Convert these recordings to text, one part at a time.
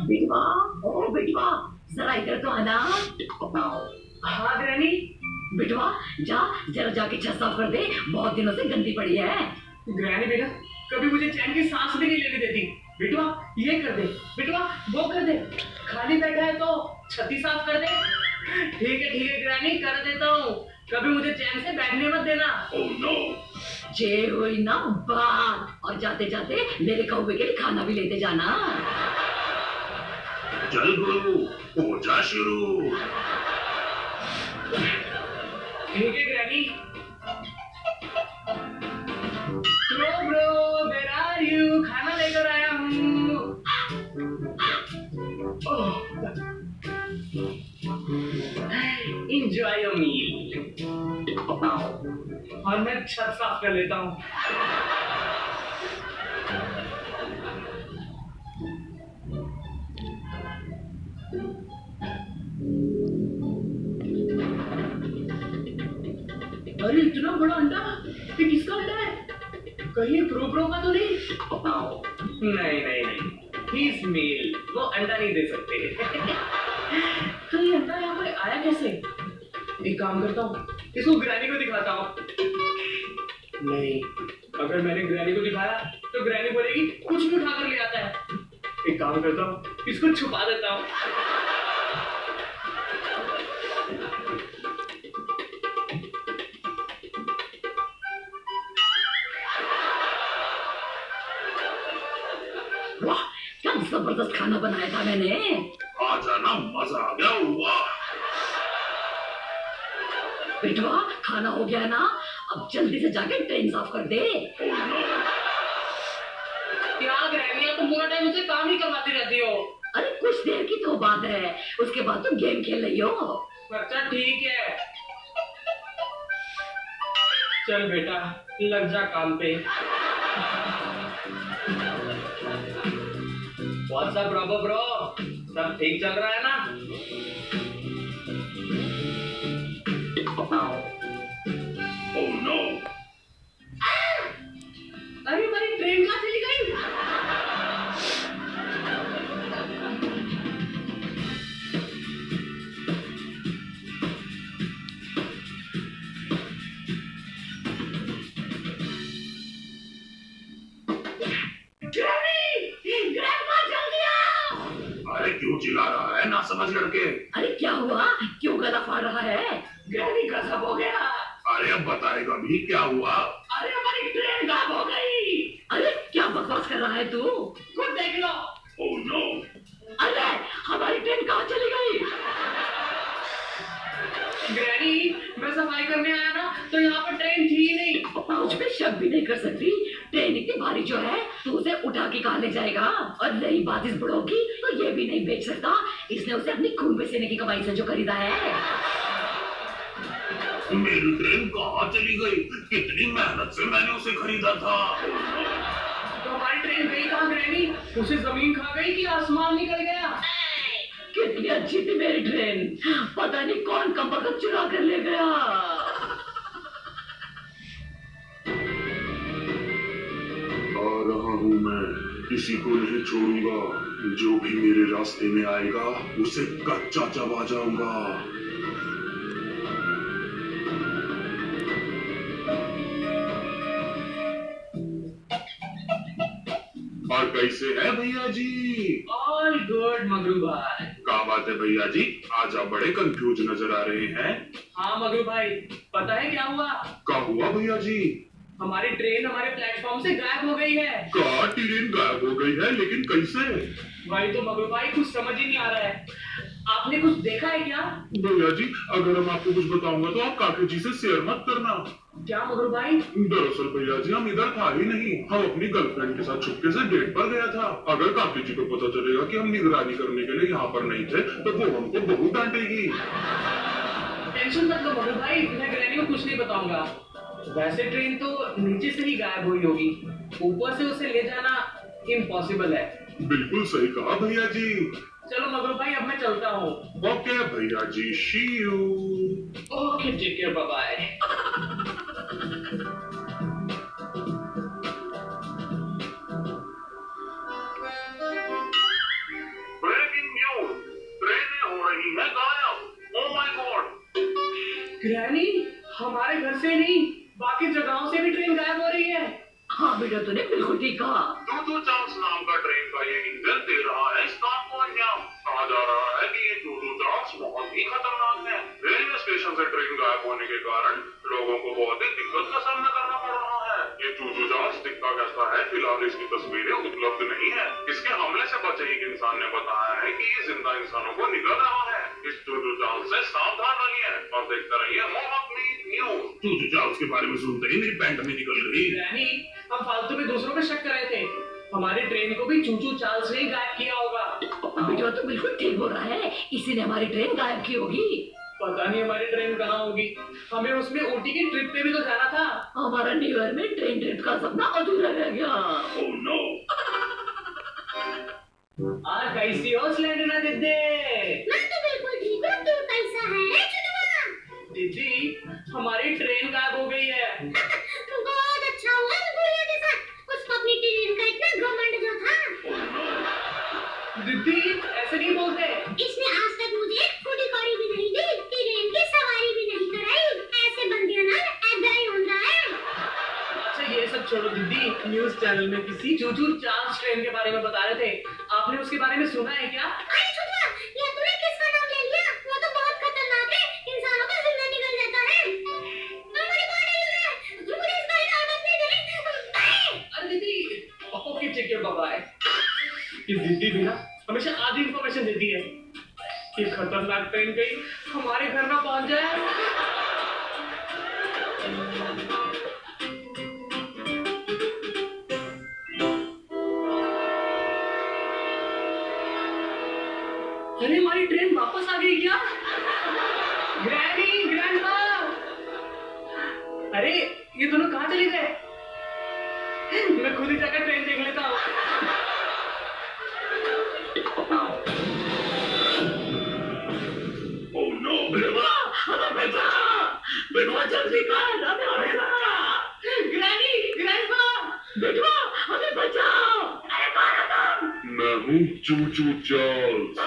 बिटवा, ओ बिटवा, जरा इधर तो आना। हाँ ग्रैनी। बिटवा जा, जरा जाके छत साफ कर दे, बहुत दिनों से गंदी पड़ी है। ग्रैनी बेटा कभी मुझे चैन की सांस भी नहीं लेने देती। बिटवा ये कर दे, बिटवा वो कर दे, खाली बैठा है तो छत्ती साफ कर दे। ठीक है ग्रैनी, कर देता हूँ, कभी मुझे चैन से बैठने मत देना। Oh no. जे हुई ना बात, और जाते जाते मेरे कौवे के लिए खाना भी लेते जाना। चल गुरु, हो जा शुरू। ठीक है granny. Bro where are you, खाना लेकर आया हूँ। Enjoy your meal. और मैं छत साफ कर लेता हूँ। अरे इतना बड़ा अंडा, ये किसका अंडा है? कहीं प्रो का तो नहीं? नहीं, ही इज मेल, वो अंडा नहीं दे सकते। तो ये अंडा यहाँ पे आया कैसे? एक काम करता हूँ, इसको ग्रैनी को दिखाता हूँ। नहीं, अगर मैंने ग्रैनी को दिखाया तो ग्रैनी बोलेगी कुछ भी उठाकर ले आता है। एक काम करता हूँ, इसको छुपा देता हूँ। वाह, क्या जबरदस्त खाना बनाया था मैंने। आ जाना, मजा आ गया। वाह बिटवा खाना हो गया ना, अब जल्दी से जाके ट्रेन साफ कर दे। क्या ग्रैनी, तुम पूरा टाइम मुझसे काम ही करवाती रहती हो। अरे कुछ देर की तो बात है, उसके बाद तुम गेम खेल रही हो। अच्छा ठीक है, चल बेटा लग जा काम पे। What's up ब्रो, सब ठीक चल रहा है ना? Oh no. अरे हमारी ट्रेन कहाँ चली गई? अरे क्यों चिल्ला रहा है ना समझ लड़के? अरे क्या हुआ, क्यों गला फाड़ रहा है? ग्रैनी गजब हो गया। अरे अब बताएगा भी क्या हुआ? अरे हमारी ट्रेन गायब हो गई। अरे क्या बकवास कर रहा है तू? खुद देख लो। ओह नो। अरे हमारी ट्रेन कहाँ चली गई? ग्रैनी मैं सफाई करने आया ना, तो यहाँ पर ट्रेन थी ही नहीं। मुझ पे शक भी नहीं कर सकती, ट्रेन इतनी भारी जो है तू उसे उठा के कहाँ ले जाएगा? और रही बात इस बुढ़ो की, तो ये भी नहीं बेच सकता, इसने उसे अपनी खून पसीने की कमाई से जो खरीदा है। मेरी ट्रेन कहाँ चली गई? कितनी मेहनत से मैंने उसे खरीदा था। तो हमारी ट्रेन गई कहाँ ग्रैनी? उसे जमीन खा गई कि आसमान निकल गया? कितनी अच्छी थी मेरी ट्रेन, पता नहीं कौन कमबख्त चुरा कर ले गया। आ रहा हूँ मैं, किसी को नहीं छोड़ूंगा, जो भी मेरे रास्ते में आएगा उसे कच्चा चबा जाऊंगा। और कैसे है भैया जी? ऑल गुड मगरू भाई। क्या बात है भैया जी, आज आप बड़े कंफ्यूज नजर आ रहे हैं। हाँ मगरू भाई, पता है क्या हुआ? क्या हुआ भैया जी? हमारी ट्रेन हमारे प्लेटफॉर्म से गायब हो गई है। क्या ट्रेन गायब हो गई है? लेकिन कैसे? भाई तो मगरू भाई कुछ समझ ही नहीं आ रहा है, आपने कुछ देखा है क्या? भैया जी अगर हम आपको कुछ बताऊंगा तो आप काके जी से शेयर मत करना। क्या मगरू भाई? दरअसल भैया जी हम इधर था ही नहीं, हम अपनी गर्लफ्रेंड के साथ छुपके से डेट पर गया था। अगर काके जी को पता चलेगा कि हम निगरानी करने के लिए यहाँ पर नहीं थे तो वो हमको बहुत डांटेगी। टेंशन मत लो मगरू भाई, मैं ग्रैनी को कुछ नहीं बताऊंगा। वैसे ट्रेन तो नीचे से ही गायब हुई होगी, ऊपर से उसे ले जाना इम्पॉसिबल है। बिल्कुल सही कहा भैया जी। चलो मगरू भाई अब मैं चलता हूँ। ओके भैया जी, see you. Okay take care, bye bye. Granny, हमारे घर से नहीं बाकी जगहों से भी ट्रेन गायब हो रही है। हाँ बेटा, तूने बिल्कुल ठीक कहा। टूटू चांस नाम का ट्रेन का ये इंजन दे रहा है इस काम को अंजाम। कहा जा रहा है कि ये टूटू चांस बहुत ही खतरनाक है। रेलवे स्टेशन से ट्रेन गायब होने के कारण लोगों को बहुत ही दिक्कत का सामना करना पड़ रहा है। ये टूटू चांस दिखता कैसा है, फिलहाल इसकी तस्वीरें उपलब्ध नहीं है। इसके हमले से बचे एक इंसान ने बताया है कि ये जिंदा इंसानों को निगल रहा है। इस टूटू चांस से सावधान रहिए और देखते रहिए मोहम्मद न्यूज। टूटू चांस के बारे में सुनते ही मेरी पैंट में निकल गई। ग्रैनी, हम फालतू में दूसरों पे शक कर रहे थे। हमारी ट्रेन को भी चूचू चार्ल्स ने ही गायब किया होगा। बेटा तो बिल्कुल ठीक बोल रहा है, इसी ने हमारी ट्रेन गायब की होगी। पता नहीं हमारी ट्रेन कहाँ होगी। हमें उसमें ऊटी की ट्रिप पे भी तो जाना था। हमारा न्यू ईयर में ट्रेन ट्रिप का सपना अधूरा रह गया। Oh no. आज कैसी हो स्लेंडना दीदी? मैं तो बिल्कुल ठीक हूँ, तू कैसा है चुनवा? दीदी, हमारी ट्रेन गायब हो गई है। बहुत अच्छा हुआ तू गुड़िया के साथ। उसको अपनी ट्रेन का इतना घमंड जो था। दीदी, ऐसे नहीं बोलते। इसने आज तक मुझे एक फूटी कौड़ी भी नहीं दी, ट्रेन की सवारी भी नहीं कराई। ऐसे बंदियों ना ऐसा ही होता है। अच्छा ये सब छोड़ो दीदी, न्यूज चैनल में किसी चूचू चार्ल्स ट्रेन के बारे में बता रहे थे। आपने उसके बारे में सुना है क्या? अरे चुनवा, ये तूने किसका नाम ले लिया? वो तो बहुत खतरनाक है, इंसानों का जिंदा निकल जाता है। हमारी बॉडी लग रहा है, मुझे इस बारे में आदत नहीं देनी। अरे दीदी, okay take care, bye bye. ये दीदी भी ना हमेशा आधी इंफॉर्मेशन देती है। ये खतरनाक ट्रेन कहीं हमारे घर ना पहुंच जाए। अरे हमारी ट्रेन वापस आ गई क्या? Granny, grandma! अरे ये दोनों कहाँ चले गए? मैं खुद ही जाकर ट्रेन देख लेता हूँ। Oh no. हमें बचा, बेटवा जल्दी कर, हमें बचा। Granny, grandma! बेटवा हमें बचाओ। अरे कौन हो तुम? मैं हूँ चूचू चार्ल्स।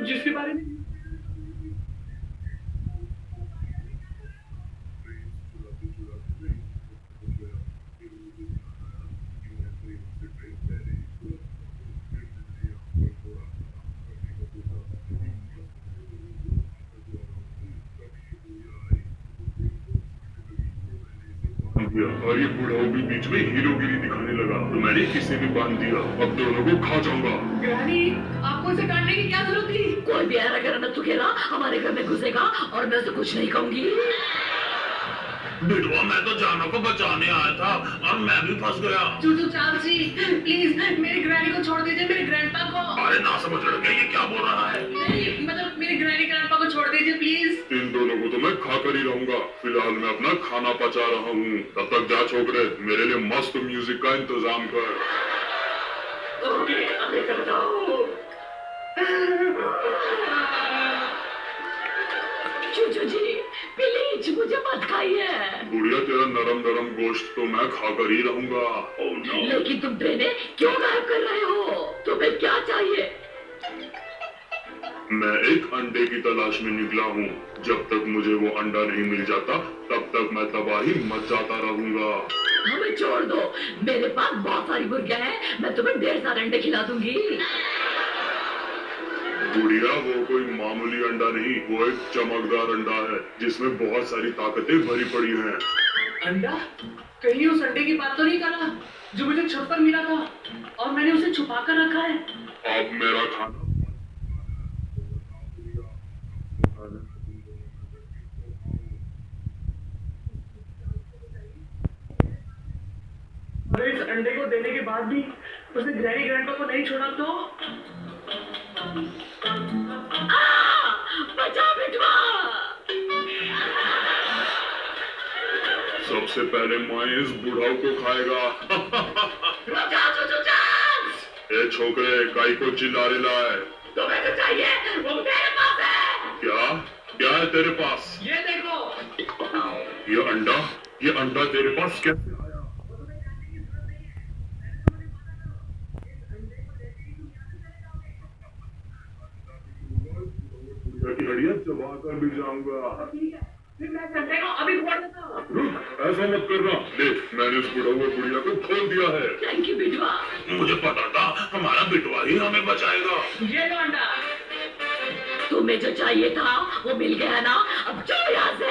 जिसके बारे में और ये बुढ़ाऊ भी बीच में हीरोगिरी दिखाने लगा तो मैंने किसे भी बांध दिया। अब दोनों को खा जाऊंगा। ग्रैनी, आपको इसे डांटने की क्या जरूरत थी? कोई भी ऐरा गैरा न तुकेरा हमारे घर में घुसेगा और मैं उसे कुछ नहीं कहूंगी। बेटवा मैं तो जानों को बचाने आया था और मैं भी फंस गया। चूचू चार्ल्स जी, प्लीज मेरी ग्रैनी को छोड़ दीजिए, मेरे ग्रैंडपा को। अरे ना समझ लड़के, ये क्या बोल रहा है? नहीं, मतलब मेरी ग्रैनी ग्रैंडपा को छोड़ दीजिए प्लीज। इन दोनों को तो मैं खा कर ही रहूंगा। फिलहाल मैं अपना खाना पचा रहा हूँ। तब तक जा छोकरे, मेरे लिए मस्त म्यूजिक का इंतजाम कर। ओके, अभी करता हूँ। चूचू जी प्लीज मुझे मत खाइए। बुढ़िया तेरा नरम नरम गोश्त तो मैं खा कर ही रहूंगा। Oh no. लेकिन तुम ट्रेनें क्यों गायब कर रहे हो? तुम्हें क्या चाहिए? मैं एक अंडे की तलाश में निकला हूँ। जब तक मुझे वो अंडा नहीं मिल जाता तब तक मैं तबाही मच जाता रहूंगा। हमें छोड़ दो, मेरे पास बहुत सारी मुर्गियां हैं, मैं तुम्हें ढेर सारे अंडे खिला दूंगी। बुढ़िया वो कोई मामूली अंडा नहीं, वो एक चमकदार अंडा है जिसमें बहुत सारी ताकतें भरी पड़ी हैं। अंडा? कहीं उस अंडे की बात तो नहीं कर रहा जो मुझे छत पर मिला था और मैंने उसे छुपा कर रखा है? अब मेरा खाना अरे इस अंडे को देने के बाद भी उसने ग्रैनी ग्रैंडपा को नहीं छोड़ा तो? बचा बेटवा। सबसे पहले मैं इस बुढ़ाऊ को खाएगा। बचा चूचू चार्ल्स। ए छोकरे, काई को चिल्ला रहा है? तुम्हें जो चाहिए वो मेरे पास है। क्या क्या है तेरे पास? ये देखो। ये अंडा तेरे पास कैसे आया? की हड्डियां चबा कर भी जाऊंगा। ठीक है, फिर मैं संडे को अभी फोड़ देता हूँ। रुक, ऐसा मत करना। देख, मैंने उस बुढ़ा हुआ बुढ़िया को खोल दिया है। थैंक यू बिटवा। मुझे पता था हमारा बिटवा ही हमें बचाएगा। ये लो अंडा। तुम्हें जो चाहिए था वो मिल गया ना, अब जाओ यहाँ से।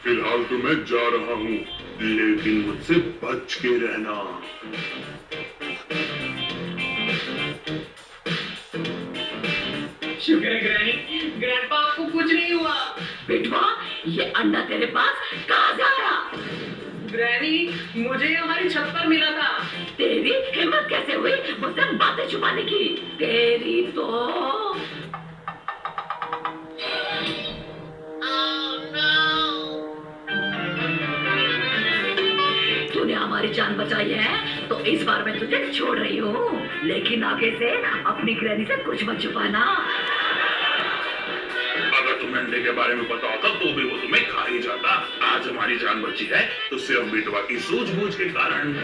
फिलहाल तो मैं जा रहा हूँ, लेकिन मुझसे बच के रहना। शुक्र है ग्रैनी, ग्रैंडपा आपको कुछ नहीं हुआ। बिटवा, ये अंडा तेरे पास कहाँ से आया? ग्रैनी, मुझे हमारी छत पर मिला था। तेरी हिम्मत कैसे हुई मुझसे बातें छुपाने की? तेरी तो तूने हमारी जान बचाई है तो इस बार मैं तुझे छोड़ रही हूँ, लेकिन आगे से अपनी ग्रैनी से कुछ मत छुपाना। अगर तुम्हें अंडे के बारे में पता होता तो भी वो तुम्हें खा ही जाता। आज हमारी जान बची है तो सिर्फ बिटवा की सूझबूझ के कारण।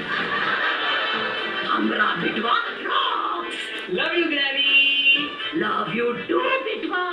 हमारा बिटवा rocks. Love you granny. Love you too बिटवा।